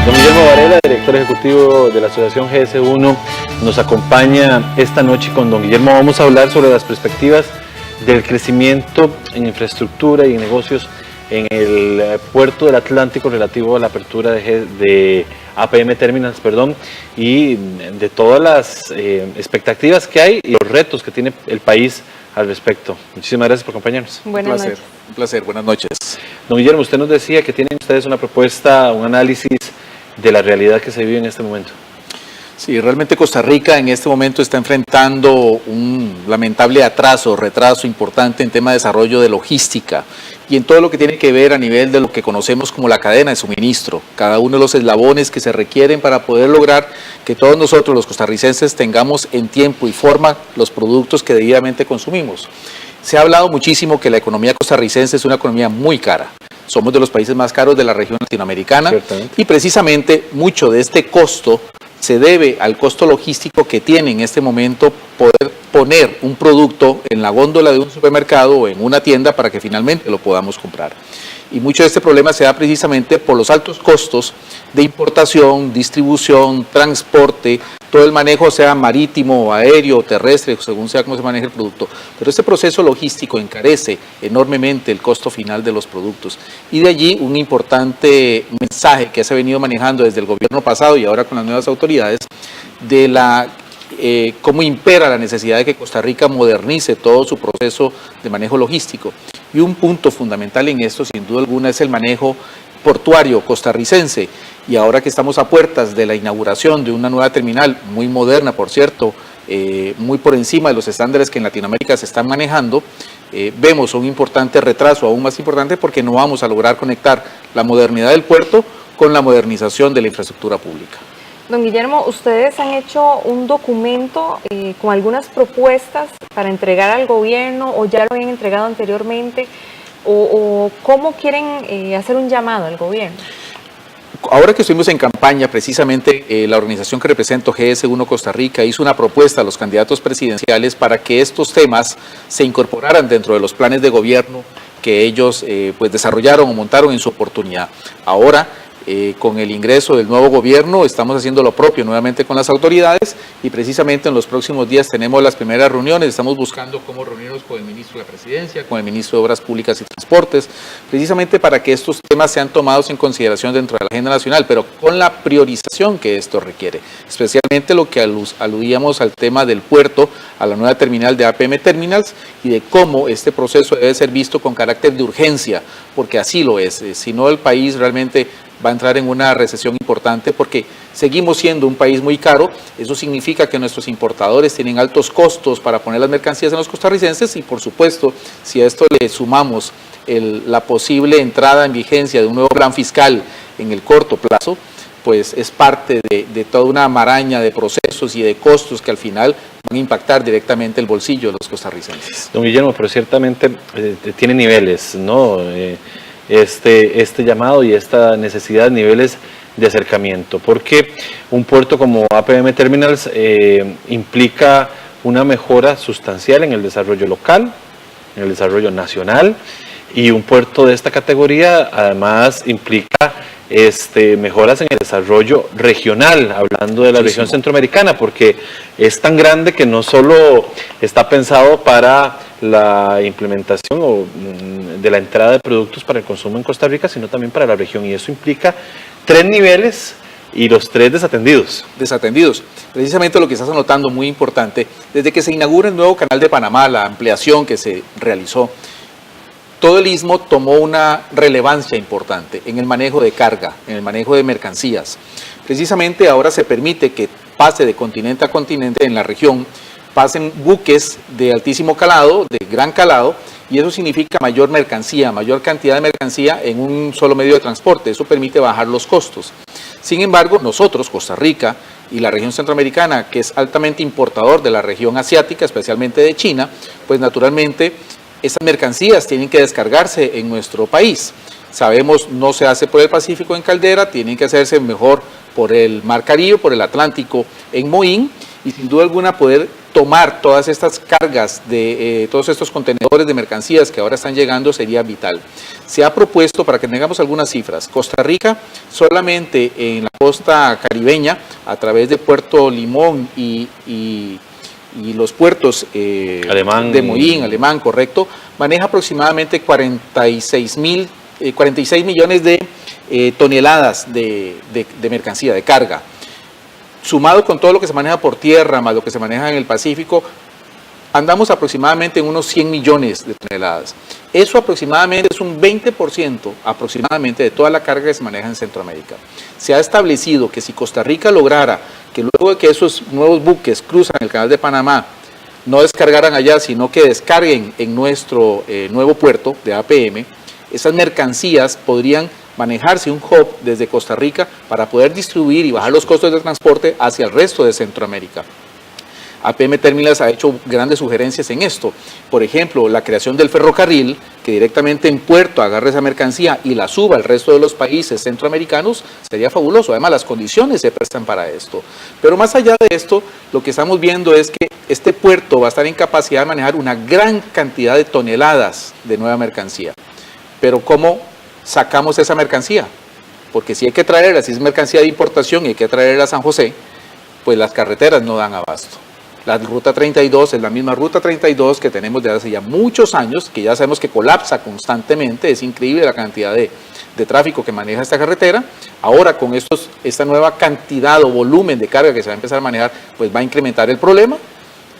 Don Guillermo Varela, director ejecutivo de la Asociación GS1, nos acompaña esta noche. Con don Guillermo vamos a hablar sobre las perspectivas del crecimiento en infraestructura y en negocios en el puerto del Atlántico relativo a la apertura de APM Terminals, y de todas las expectativas que hay y los retos que tiene el país al respecto. Muchísimas gracias por acompañarnos. Buenas noches. Un placer, buenas noches. Don Guillermo, usted nos decía que tienen ustedes una propuesta, un análisis de la realidad que se vive en este momento. Sí, realmente Costa Rica en este momento está enfrentando un lamentable retraso importante en tema de desarrollo de logística y en todo lo que tiene que ver a nivel de lo que conocemos como la cadena de suministro, cada uno de los eslabones que se requieren para poder lograr que todos nosotros los costarricenses tengamos en tiempo y forma los productos que debidamente consumimos. Se ha hablado muchísimo que la economía costarricense es una economía muy cara. Somos de los países más caros de la región latinoamericana y precisamente mucho de este costo se debe al costo logístico que tiene en este momento poder poner un producto en la góndola de un supermercado o en una tienda para que finalmente lo podamos comprar. Y mucho de este problema se da precisamente por los altos costos de importación, distribución, transporte, todo el manejo sea marítimo, aéreo, terrestre, según sea cómo se maneje el producto. Pero este proceso logístico encarece enormemente el costo final de los productos. Y de allí un importante mensaje que se ha venido manejando desde el gobierno pasado y ahora con las nuevas autoridades, de cómo impera la necesidad de que Costa Rica modernice todo su proceso de manejo logístico. Y un punto fundamental en esto, sin duda alguna, es el manejo portuario costarricense. Y ahora que estamos a puertas de la inauguración de una nueva terminal, muy moderna, por cierto, muy por encima de los estándares que en Latinoamérica se están manejando, vemos un importante retraso, aún más importante, porque no vamos a lograr conectar la modernidad del puerto con la modernización de la infraestructura pública. Don Guillermo, ustedes han hecho un documento con algunas propuestas para entregar al gobierno, o ya lo habían entregado anteriormente, o cómo quieren hacer un llamado al gobierno. Ahora que estuvimos en campaña, precisamente la organización que represento, GS1 Costa Rica, hizo una propuesta a los candidatos presidenciales para que estos temas se incorporaran dentro de los planes de gobierno que ellos pues desarrollaron o montaron en su oportunidad. Ahora, con el ingreso del nuevo gobierno, estamos haciendo lo propio nuevamente con las autoridades y precisamente en los próximos días tenemos las primeras reuniones. Estamos buscando cómo reunirnos con el ministro de la Presidencia, con el ministro de Obras Públicas y Transportes, precisamente para que estos temas sean tomados en consideración dentro de la agenda nacional, pero con la priorización que esto requiere, especialmente lo que aludíamos al tema del puerto, a la nueva terminal de APM Terminals y de cómo este proceso debe ser visto con carácter de urgencia, porque así lo es. Si no, el país realmente va a entrar en una recesión importante porque seguimos siendo un país muy caro. Eso significa que nuestros importadores tienen altos costos para poner las mercancías en los costarricenses y, por supuesto, si a esto le sumamos la posible entrada en vigencia de un nuevo plan fiscal en el corto plazo, pues es parte de toda una maraña de procesos y de costos que al final van a impactar directamente el bolsillo de los costarricenses. Don Guillermo, pero ciertamente tiene niveles, ¿no? Este llamado y esta necesidad, niveles de acercamiento, porque un puerto como APM Terminals implica una mejora sustancial en el desarrollo local, en el desarrollo nacional, y un puerto de esta categoría además implica mejoras en el desarrollo regional, hablando de la región centroamericana, porque es tan grande que no solo está pensado para la implementación de la entrada de productos para el consumo en Costa Rica, sino también para la región, y eso implica 3 niveles y los 3 desatendidos. Precisamente lo que estás anotando, muy importante, desde que se inaugura el nuevo canal de Panamá, la ampliación que se realizó, todo el istmo tomó una relevancia importante en el manejo de carga, en el manejo de mercancías. Precisamente ahora se permite que pase de continente a continente en la región, pasen buques de altísimo calado, de gran calado, y eso significa mayor mercancía, mayor cantidad de mercancía en un solo medio de transporte. Eso permite bajar los costos. Sin embargo, nosotros, Costa Rica y la región centroamericana, que es altamente importador de la región asiática, especialmente de China, pues naturalmente esas mercancías tienen que descargarse en nuestro país. Sabemos, no se hace por el Pacífico en Caldera, tienen que hacerse mejor por el Mar Caribe, por el Atlántico en Moín, y sin duda alguna poder tomar todas estas cargas de todos estos contenedores de mercancías que ahora están llegando sería vital. Se ha propuesto, para que tengamos algunas cifras, Costa Rica solamente en la costa caribeña, a través de Puerto Limón y los puertos de Moín, Alemán, correcto, maneja aproximadamente 46 millones de toneladas de mercancía, de carga. Sumado con todo lo que se maneja por tierra, más lo que se maneja en el Pacífico, andamos aproximadamente en unos 100 millones de toneladas. Eso aproximadamente es un 20% aproximadamente de toda la carga que se maneja en Centroamérica. Se ha establecido que si Costa Rica lograra que luego de que esos nuevos buques cruzan el canal de Panamá, no descargaran allá, sino que descarguen en nuestro nuevo puerto de APM, esas mercancías podrían manejarse un hub desde Costa Rica para poder distribuir y bajar los costos de transporte hacia el resto de Centroamérica. APM Terminals ha hecho grandes sugerencias en esto. Por ejemplo, la creación del ferrocarril, que directamente en puerto agarre esa mercancía y la suba al resto de los países centroamericanos, sería fabuloso. Además, las condiciones se prestan para esto. Pero más allá de esto, lo que estamos viendo es que este puerto va a estar en capacidad de manejar una gran cantidad de toneladas de nueva mercancía. Pero ¿cómo sacamos esa mercancía? Porque si hay que traerla, si es mercancía de importación y hay que traerla a San José, pues las carreteras no dan abasto. La ruta 32 es la misma ruta 32 que tenemos desde hace ya muchos años, que ya sabemos que colapsa constantemente, es increíble la cantidad de tráfico que maneja esta carretera. Ahora con esta nueva cantidad o volumen de carga que se va a empezar a manejar, pues va a incrementar el problema.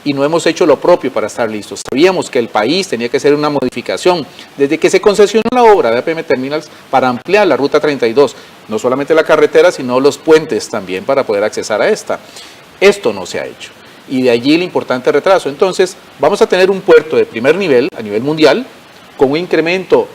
Y no hemos hecho lo propio para estar listos. Sabíamos que el país tenía que hacer una modificación desde que se concesionó la obra de APM Terminals para ampliar la ruta 32, no solamente la carretera, sino los puentes también para poder accesar a esta. Esto no se ha hecho y de allí el importante retraso. Entonces vamos a tener un puerto de primer nivel a nivel mundial con un incremento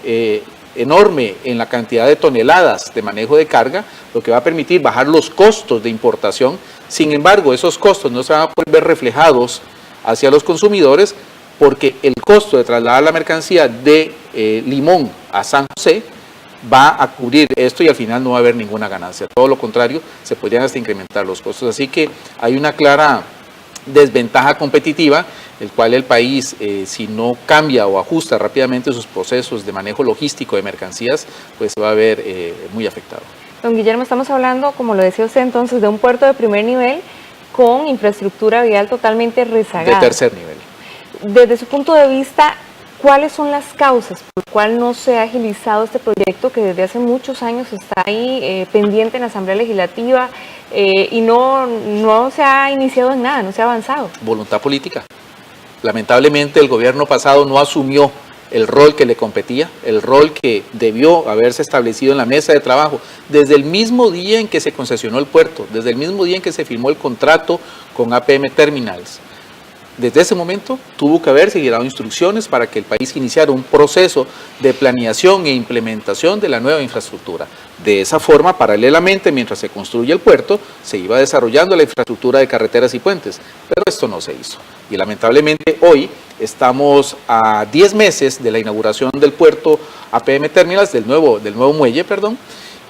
enorme en la cantidad de toneladas de manejo de carga, lo que va a permitir bajar los costos de importación. Sin embargo, esos costos no se van a poder ver reflejados hacia los consumidores porque el costo de trasladar la mercancía de Limón a San José va a cubrir esto y al final no va a haber ninguna ganancia. Todo lo contrario, se podrían hasta incrementar los costos. Así que hay una clara desventaja competitiva, el cual el país, si no cambia o ajusta rápidamente sus procesos de manejo logístico de mercancías, pues se va a ver muy afectado. Don Guillermo, estamos hablando, como lo decía usted entonces, de un puerto de primer nivel con infraestructura vial totalmente rezagada. De tercer nivel. Desde su punto de vista, ¿cuáles son las causas por las cuales no se ha agilizado este proyecto que desde hace muchos años está ahí pendiente en la Asamblea Legislativa y no se ha iniciado en nada, no se ha avanzado? Voluntad política. Lamentablemente el gobierno pasado no asumió el rol que le competía, el rol que debió haberse establecido en la mesa de trabajo desde el mismo día en que se concesionó el puerto, desde el mismo día en que se firmó el contrato con APM Terminals. Desde ese momento tuvo que haberse dado instrucciones para que el país iniciara un proceso de planeación e implementación de la nueva infraestructura. De esa forma, paralelamente, mientras se construye el puerto, se iba desarrollando la infraestructura de carreteras y puentes, pero esto no se hizo. Y lamentablemente hoy estamos a 10 meses de la inauguración del puerto APM Terminals, del nuevo muelle,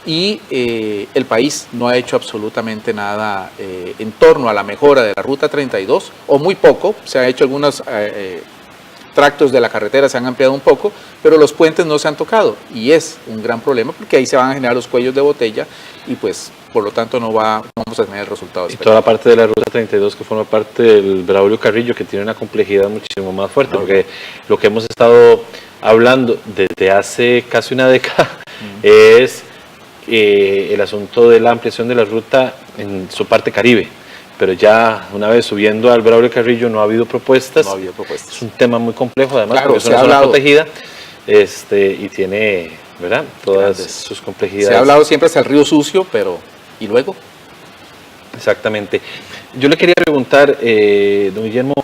y el país no ha hecho absolutamente nada en torno a la mejora de la ruta 32, o muy poco. Se ha hecho algunos tractos de la carretera, se han ampliado un poco, pero los puentes no se han tocado y es un gran problema porque ahí se van a generar los cuellos de botella y pues por lo tanto no vamos a tener el resultado esperado. Y toda la parte de la ruta 32 que forma parte del Braulio Carrillo, que tiene una complejidad muchísimo más fuerte, porque lo que hemos estado hablando desde hace casi una década es el asunto de la ampliación de la ruta en su parte caribe, pero ya una vez subiendo al Braulio Carrillo no ha habido propuestas. No ha habido propuestas. Es un tema muy complejo, además, claro, porque es una zona protegida y tiene, ¿verdad?, todas sus complejidades. Se ha hablado siempre hasta el río sucio, pero ¿y luego? Exactamente. Yo le quería preguntar, don Guillermo,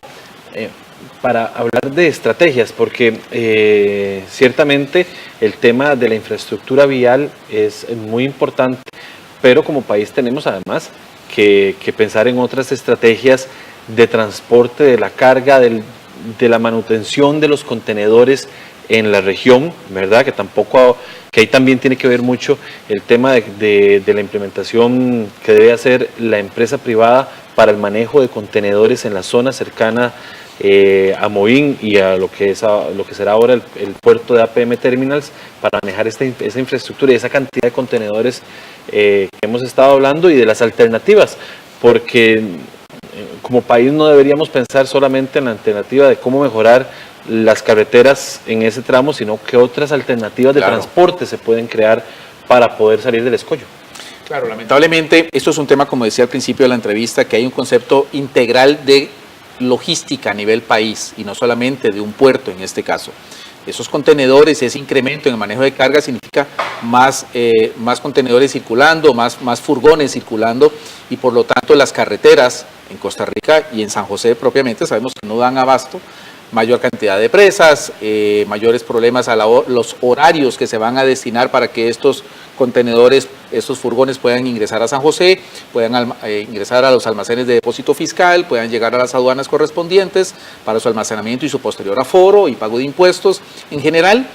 para hablar de estrategias, porque ciertamente el tema de la infraestructura vial es muy importante, pero como país tenemos además que pensar en otras estrategias de transporte de la carga, de la manutención de los contenedores en la región, ¿verdad? Que ahí también tiene que ver mucho el tema de la implementación que debe hacer la empresa privada para el manejo de contenedores en la zona cercana a Moín y a lo que será ahora el puerto de APM Terminals, para manejar esa infraestructura y esa cantidad de contenedores que hemos estado hablando, y de las alternativas, porque como país no deberíamos pensar solamente en la alternativa de cómo mejorar las carreteras en ese tramo, sino que otras alternativas de transporte se pueden crear para poder salir del escollo. Claro, lamentablemente esto es un tema, como decía al principio de la entrevista, que hay un concepto integral de logística a nivel país y no solamente de un puerto en este caso. Esos contenedores, ese incremento en el manejo de carga significa más contenedores circulando, más furgones circulando, y por lo tanto las carreteras en Costa Rica y en San José propiamente sabemos que no dan abasto, mayor cantidad de presas, mayores problemas a los horarios que se van a destinar para que estos contenedores, estos furgones puedan ingresar a San José, puedan ingresar a los almacenes de depósito fiscal, puedan llegar a las aduanas correspondientes para su almacenamiento y su posterior aforo y pago de impuestos. En general,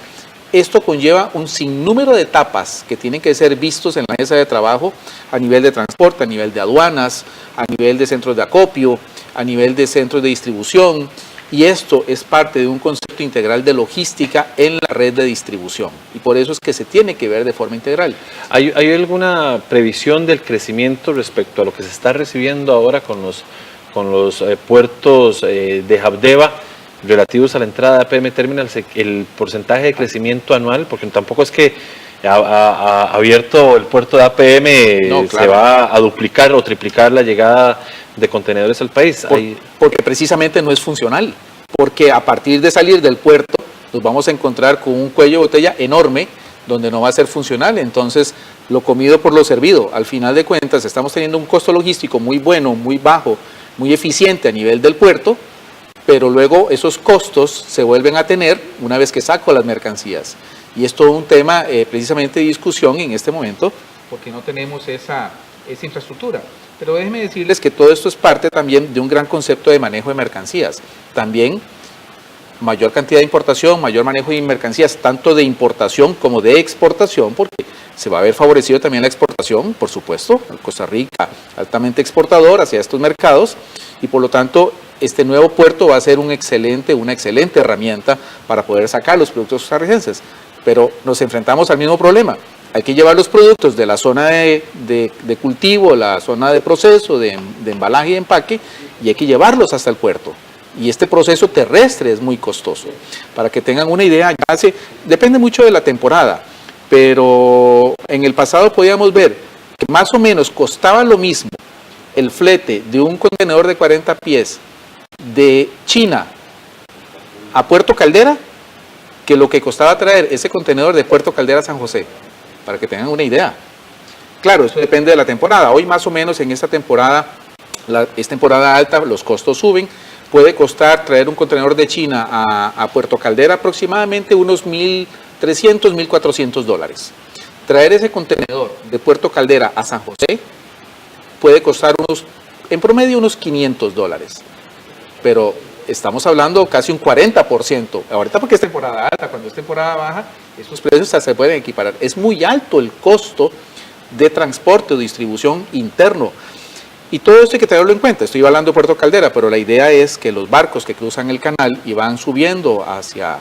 esto conlleva un sinnúmero de etapas que tienen que ser vistos en la mesa de trabajo a nivel de transporte, a nivel de aduanas, a nivel de centros de acopio, a nivel de centros de distribución. Y esto es parte de un concepto integral de logística en la red de distribución. Y por eso es que se tiene que ver de forma integral. ¿Hay alguna previsión del crecimiento respecto a lo que se está recibiendo ahora con los puertos de Habdeba relativos a la entrada de APM Terminals, el porcentaje de crecimiento anual? Porque tampoco es que abierto el puerto de APM no, claro, se va a duplicar o triplicar la llegada de contenedores al país. Porque precisamente no es funcional, porque a partir de salir del puerto nos vamos a encontrar con un cuello de botella enorme donde no va a ser funcional. Entonces, lo comido por lo servido. Al final de cuentas, estamos teniendo un costo logístico muy bueno, muy bajo, muy eficiente a nivel del puerto, pero luego esos costos se vuelven a tener una vez que saco las mercancías. Y es todo un tema precisamente de discusión en este momento, porque no tenemos esa infraestructura. Pero déjenme decirles que todo esto es parte también de un gran concepto de manejo de mercancías. También mayor cantidad de importación, mayor manejo de mercancías, tanto de importación como de exportación, porque se va a ver favorecido también la exportación, por supuesto. Costa Rica altamente exportador hacia estos mercados, y por lo tanto este nuevo puerto va a ser una excelente herramienta para poder sacar los productos costarricenses. Pero nos enfrentamos al mismo problema. Hay que llevar los productos de la zona de cultivo, la zona de proceso, de embalaje y empaque, y hay que llevarlos hasta el puerto. Y este proceso terrestre es muy costoso. Para que tengan una idea, depende mucho de la temporada, pero en el pasado podíamos ver que más o menos costaba lo mismo el flete de un contenedor de 40 pies de China a Puerto Caldera que lo que costaba traer ese contenedor de Puerto Caldera a San José, para que tengan una idea. Claro, eso depende de la temporada. Hoy más o menos en esta temporada, es temporada alta, los costos suben. Puede costar traer un contenedor de China a Puerto Caldera aproximadamente unos $1,300, $1,400. Traer ese contenedor de Puerto Caldera a San José puede costar en promedio unos $500. Pero estamos hablando casi un 40%. Ahorita porque es temporada alta, cuando es temporada baja, esos precios se pueden equiparar. Es muy alto el costo de transporte o distribución interno. Y todo esto hay que tenerlo en cuenta. Estoy hablando de Puerto Caldera, pero la idea es que los barcos que cruzan el canal y van subiendo hacia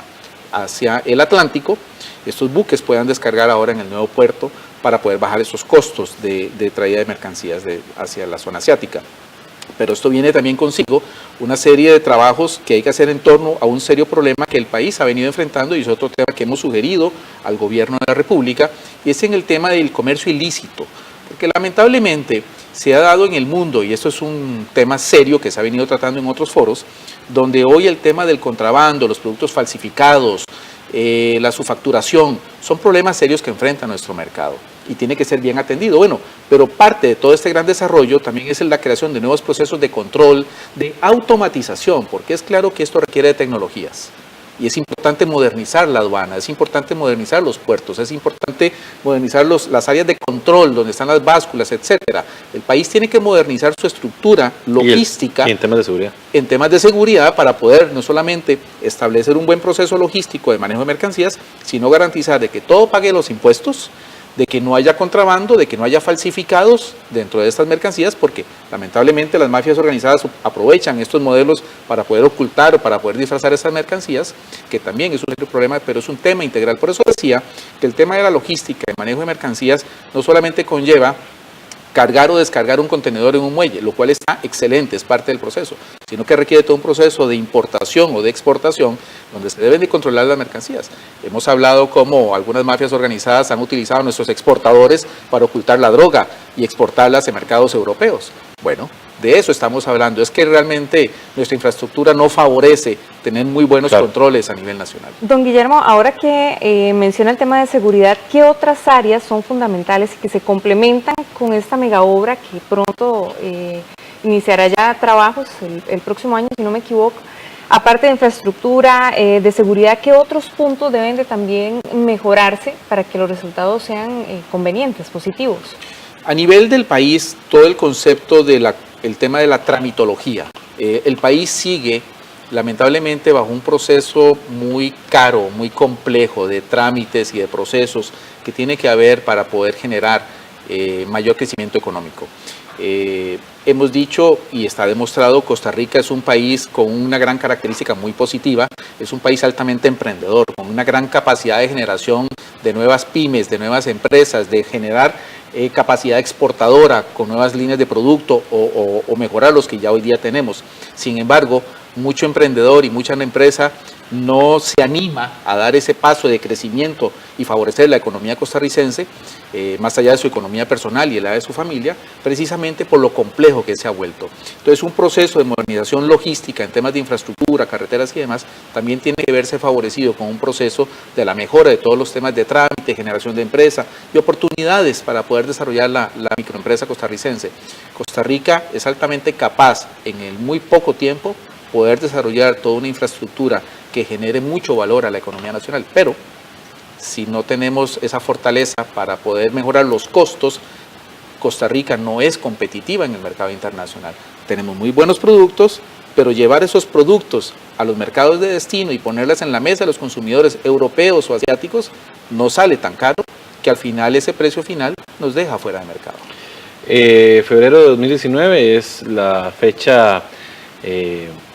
el Atlántico, estos buques puedan descargar ahora en el nuevo puerto para poder bajar esos costos de traída de mercancías hacia la zona asiática. Pero esto viene también consigo una serie de trabajos que hay que hacer en torno a un serio problema que el país ha venido enfrentando, y es otro tema que hemos sugerido al gobierno de la República, y es en el tema del comercio ilícito. Porque lamentablemente se ha dado en el mundo, y esto es un tema serio que se ha venido tratando en otros foros, donde hoy el tema del contrabando, los productos falsificados, la subfacturación, son problemas serios que enfrenta nuestro mercado y tiene que ser bien atendido. Bueno, pero parte de todo este gran desarrollo también es la creación de nuevos procesos de control, de automatización, porque es claro que esto requiere de tecnologías. y es importante modernizar la aduana, es importante modernizar los puertos, es importante modernizar las áreas de control donde están las básculas, etcétera. El país tiene que modernizar su estructura logística y en temas de seguridad. En temas de seguridad, para poder no solamente establecer un buen proceso logístico de manejo de mercancías, sino garantizar de que todo pague los impuestos, de que no haya contrabando, de que no haya falsificados dentro de estas mercancías, porque lamentablemente las mafias organizadas aprovechan estos modelos para poder ocultar o para poder disfrazar esas mercancías, que también es un serio problema, pero es un tema integral. Por eso decía que el tema de la logística, el manejo de mercancías, no solamente conlleva cargar o descargar un contenedor en un muelle, lo cual está excelente, es parte del proceso, sino que requiere todo un proceso de importación o de exportación donde se deben de controlar las mercancías. Hemos hablado cómo algunas mafias organizadas han utilizado a nuestros exportadores para ocultar la droga y exportarlas en mercados europeos. Bueno, de eso estamos hablando, es que realmente nuestra infraestructura no favorece tener muy buenos controles a nivel nacional. Don Guillermo, ahora que menciona el tema de seguridad, ¿qué otras áreas son fundamentales y que se complementan con esta mega obra que pronto iniciará ya trabajos el próximo año, si no me equivoco? Aparte de infraestructura, de seguridad, ¿qué otros puntos deben de también mejorarse para que los resultados sean convenientes, positivos? A nivel del país, todo el concepto de el tema de la tramitología. El país sigue, lamentablemente, bajo un proceso muy caro, muy complejo de trámites y de procesos que tiene que haber para poder generar mayor crecimiento económico. Hemos dicho y está demostrado, Costa Rica es un país con una gran característica muy positiva, es un país altamente emprendedor, con una gran capacidad de generación de nuevas pymes, de nuevas empresas, de generar capacidad exportadora con nuevas líneas de producto o mejorar los que ya hoy día tenemos. Sin embargo, mucho emprendedor y mucha empresa no se anima a dar ese paso de crecimiento y favorecer la economía costarricense, más allá de su economía personal y la de su familia, precisamente por lo complejo que se ha vuelto. Entonces, un proceso de modernización logística en temas de infraestructura, carreteras y demás, también tiene que verse favorecido con un proceso de la mejora de todos los temas de trámite, generación de empresa y oportunidades para poder desarrollar la microempresa costarricense. Costa Rica es altamente capaz, en el muy poco tiempo, poder desarrollar toda una infraestructura que genere mucho valor a la economía nacional, pero si no tenemos esa fortaleza para poder mejorar los costos, Costa Rica no es competitiva en el mercado internacional. Tenemos muy buenos productos, pero llevar esos productos a los mercados de destino y ponerlas en la mesa de los consumidores europeos o asiáticos no sale tan caro que al final ese precio final nos deja fuera de mercado. Febrero de 2019 es la fecha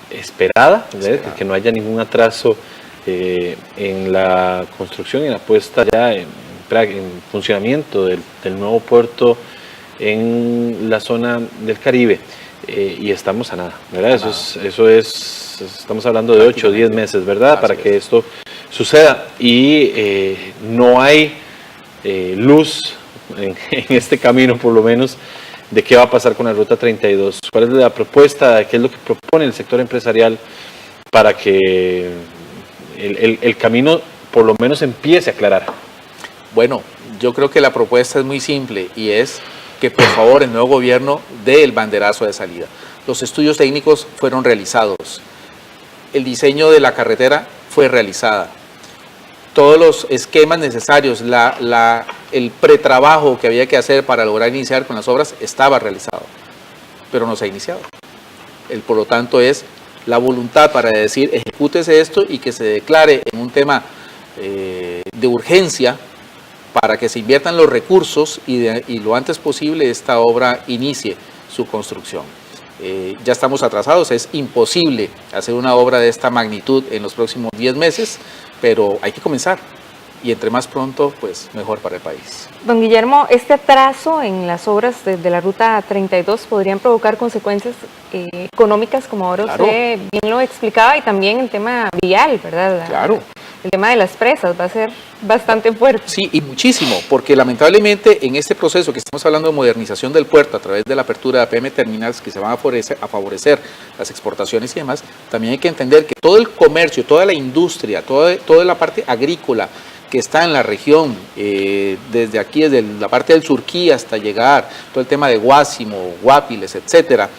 esperada, que no haya ningún atraso en la construcción y en la puesta ya en funcionamiento del nuevo puerto en la zona del Caribe, y estamos a nada, ¿verdad? Estamos hablando de 8 o 10 meses, ¿verdad? Para que esto suceda, y no hay luz en este camino, por lo menos, de qué va a pasar con la Ruta 32. ¿Cuál es la propuesta? ¿Qué es lo que propone el sector empresarial para que el camino por lo menos empiece a aclarar? Bueno, yo creo que la propuesta es muy simple y es que por favor el nuevo gobierno dé el banderazo de salida. Los estudios técnicos fueron realizados, el diseño de la carretera fue realizada, todos los esquemas necesarios, el pretrabajo que había que hacer para lograr iniciar con las obras estaba realizado, pero no se ha iniciado. Por lo tanto, es la voluntad para decir ejecútese esto y que se declare en un tema de urgencia para que se inviertan los recursos y lo antes posible esta obra inicie su construcción. Ya estamos atrasados, es imposible hacer una obra de esta magnitud en los próximos 10 meses, pero hay que comenzar y entre más pronto, pues mejor para el país. Don Guillermo, este atraso en las obras de la Ruta 32 podrían provocar consecuencias económicas, como ahora usted bien lo explicaba, y también el tema vial, ¿verdad? Claro. El tema de las presas va a ser bastante fuerte. Sí, y muchísimo, porque lamentablemente en este proceso que estamos hablando de modernización del puerto a través de la apertura de APM Terminals, que se van a favorecer las exportaciones y demás, también hay que entender que todo el comercio, toda la industria, toda la parte agrícola que está en la región, desde aquí, desde la parte del Surquí hasta llegar, todo el tema de Guásimo, Guapiles, etcétera,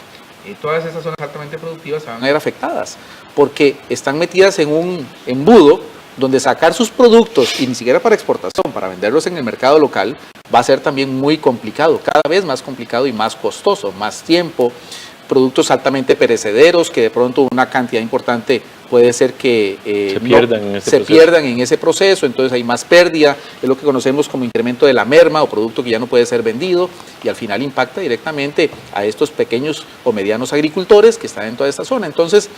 todas esas zonas altamente productivas se van a ver afectadas, porque están metidas en un embudo donde sacar sus productos, y ni siquiera para exportación, para venderlos en el mercado local, va a ser también muy complicado, cada vez más complicado y más costoso, más tiempo, productos altamente perecederos que de pronto una cantidad importante puede ser que se pierdan en ese proceso, entonces hay más pérdida, es lo que conocemos como incremento de la merma o producto que ya no puede ser vendido y al final impacta directamente a estos pequeños o medianos agricultores que están en toda esta zona. Entonces,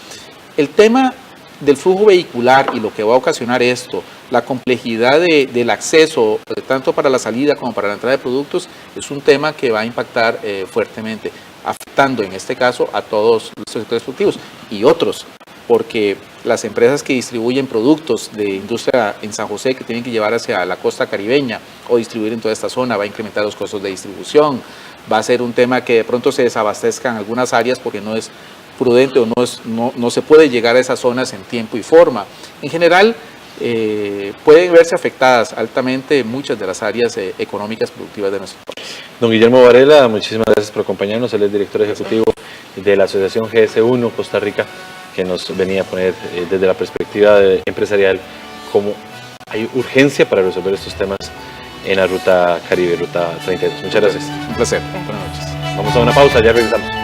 el tema del flujo vehicular y lo que va a ocasionar esto, la complejidad del acceso, tanto para la salida como para la entrada de productos, es un tema que va a impactar fuertemente, afectando en este caso a todos los sectores productivos y otros, porque las empresas que distribuyen productos de industria en San José que tienen que llevar hacia la costa caribeña o distribuir en toda esta zona, va a incrementar los costos de distribución, va a ser un tema que de pronto se desabastezcan algunas áreas porque no es prudente o no se puede llegar a esas zonas en tiempo y forma. En general, pueden verse afectadas altamente muchas de las áreas económicas productivas de nuestro país. Don Guillermo Varela, muchísimas gracias por acompañarnos. Él es director ejecutivo de la Asociación GS1 Costa Rica, que nos venía a poner desde la perspectiva empresarial cómo hay urgencia para resolver estos temas en la Ruta Caribe, Ruta 32. Muchas gracias. Un placer. Buenas noches. Vamos a una pausa, ya regresamos.